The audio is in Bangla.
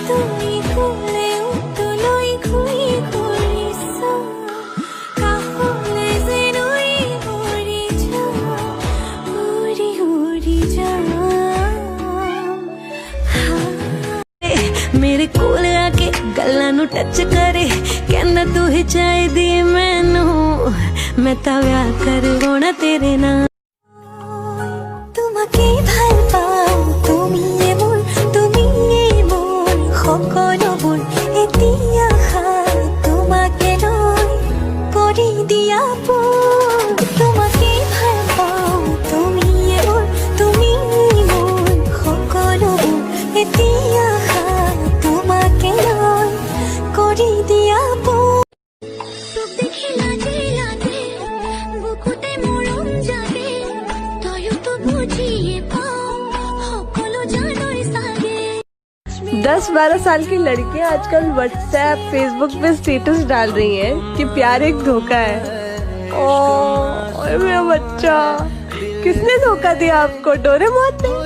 তুমি কোলেও তুলই ঘূৰি ঘূৰিছা কাষলৈ যেন উৰি যাম मेरे कोल आके गल्लां नू टच करे कहंदा तू ही चाहिदी मैनू मैं तां व्याह करवाउणा तेरे नाल তোমাকে ভাল পাওঁ তুমিয়ে মোৰ সকলোবোৰ এতিয়া খাই তোমাকে লৈ কৰি দিয়া তোমাকে ভাল পাওঁ তুমিয়ে মোৰ সকলোবোৰ এতিয়া খাই তোমাকে লৈ কৰি দিয়া তোক দেখি লাগে লাগে বুকুতে মৰম জাগে তয়ো তো বুঝিয়ে পাও সকলো জানোই চাগে 10-12 साल की लड़कियां आजकल व्हाट्सएप फेसबुक पे स्टेटस डाल रही हैं कि प्यार एक धोखा है। ओए मेरा बच्चा, किसने धोखा दिया आपको? डोरेमोन ने?